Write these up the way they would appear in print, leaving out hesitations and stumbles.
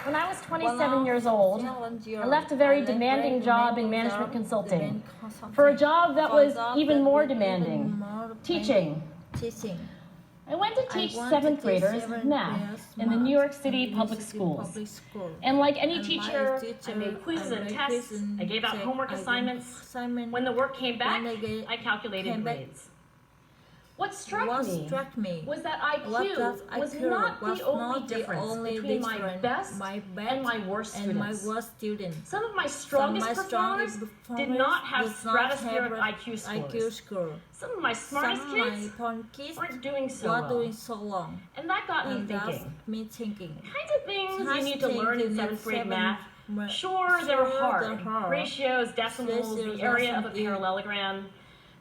When I was 27 years old, I left a very demanding job in management consulting for a job that was even more demanding, teaching. I went to teach 7th graders math in the New York City public schools. And like any teacher, I made quizzes and tests, I gave out homework assignments. When the work came back, I calculated grades. What struck me was that IQ was not the only difference between my best and my worst students. Some of my strongest performers did not have stratospheric IQ scores. Some of my smartest kids weren't doing so well. And that got me thinking. The kinds of things you need to learn in 7th grade math, sure, they were hard. Ratios, decimals, the area of a parallelogram.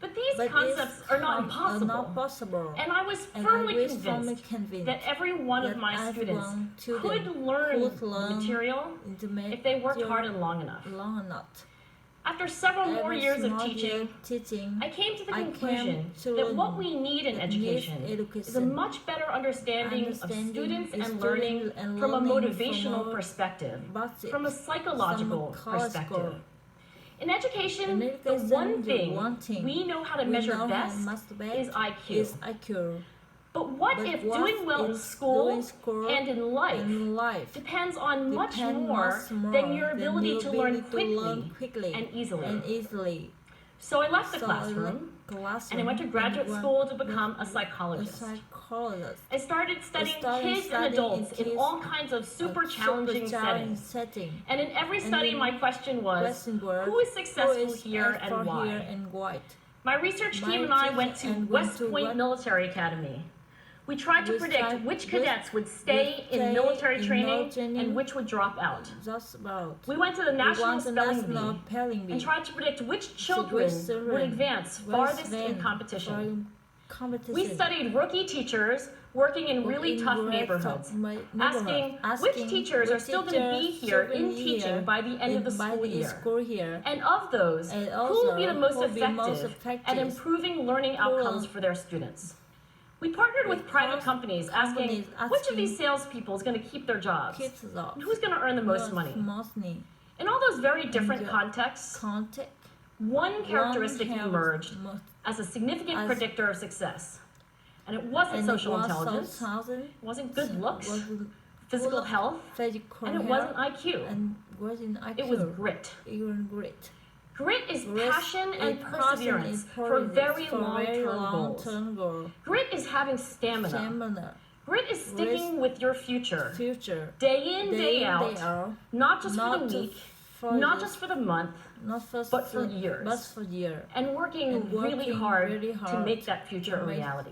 But these concepts are not impossible. And I was firmly convinced that every one of my students could learn the material if they worked hard and long enough. After several more years of teaching, I came to the conclusion that what we need in education is a much better understanding of students and learning from a motivational perspective, from a psychological perspective. In education, the one thing we know how to measure best is IQ. But what if doing well in school and in life depends on much more than your ability to learn quickly and easily? So I left the classroom and I went to graduate school to become a psychologist. I started studying kids and adults in all kinds of super challenging settings. And in every study, my question was, who is successful here and why? My research team and I went to West Point Military Academy. We tried to predict which cadets would stay in military training and which would drop out. We went to the National Spelling Bee and tried to predict which children would advance farthest in competition. We studied rookie teachers working in really tough neighborhoods, asking which teachers are still going to be here in teaching by the end of the school year. And of those, who will be the most effective at improving learning outcomes for their students? We partnered with private companies asking which of these salespeople is going to keep their jobs, and who's going to earn the most money. In all those very different contexts, one characteristic emerged as a significant predictor of success. And it wasn't social intelligence, it wasn't good looks, physical health, and it wasn't IQ. It was grit. Grit is passion and perseverance for very long-term goals. Grit is having stamina. Grit is sticking with your future, day in, day out, not just for the week, not just for the month, but for years. And working really hard to make that future a reality.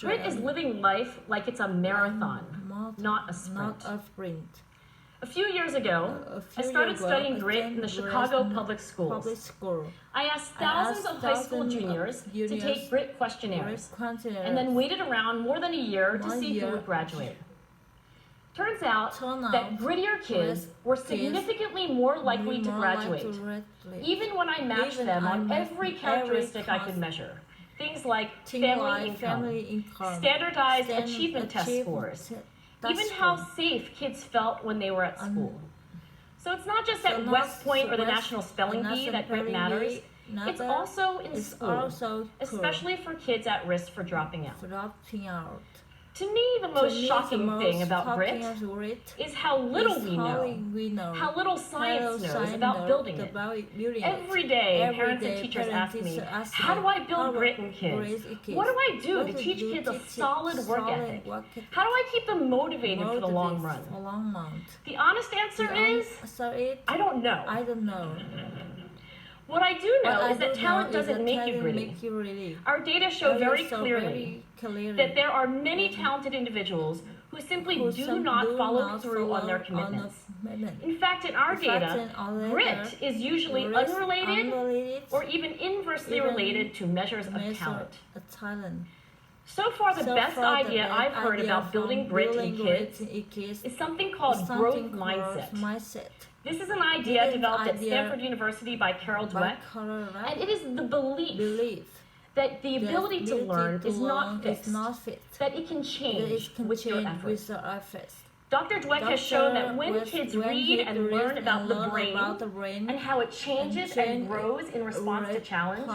Grit is living life like it's a marathon, not a sprint. A few years ago, I started studying grit in the Chicago public schools. I asked thousands of high school juniors to take grit questionnaires, and then waited around more than a year to see who would graduate. Turns out that grittier kids were significantly more likely to graduate, even when I matched them on every characteristic I could measure. Things like family income, standardized achievement test scores, even how safe kids felt when they were at school. So it's not just at West Point or the National Spelling Bee that grit matters, it's also in school, especially for kids at risk for dropping out. To me, the most shocking thing about grit is how little we know, how little science knows about building it. Every day, parents and teachers ask me, how do I build grit in kids? What do I do to teach kids a solid work ethic? How do I keep them motivated for the long run? The honest answer is, I don't know. What I do know is that talent doesn't make you gritty. Our data show very clearly that there are many talented individuals who simply do not follow through on their commitments. In fact, in our data, grit is usually unrelated or even inversely related to measures of talent. So far, the best idea I've heard about building grit in kids is something called growth mindset. This is an idea developed at Stanford University by Carol Dweck, and it is the belief that the ability to learn is not fixed, that it can change with your efforts. Dr. Dweck has shown that when kids read and learn about the brain and how it changes and grows in response to challenge,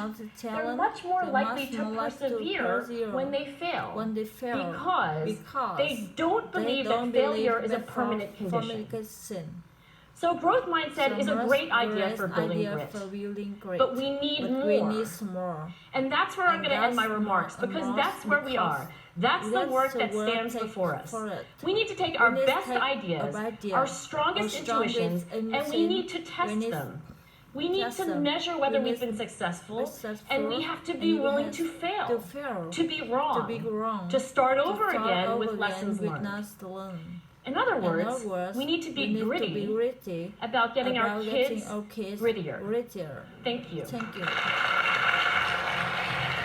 they're much more likely to persevere when they fail because they don't believe that failure is a permanent condition. So growth mindset is a great idea for building grit, but we need more. And that's where I'm going to end my remarks, because that's where we are. That's the work that stands before us. We need to take our best ideas, our strongest intuitions, and we need to test them. We need to measure whether we've been successful, and we have to be willing to fail, to be wrong, to start over again with lessons learned. In other words, we need to be gritty about getting our kids grittier. Thank you.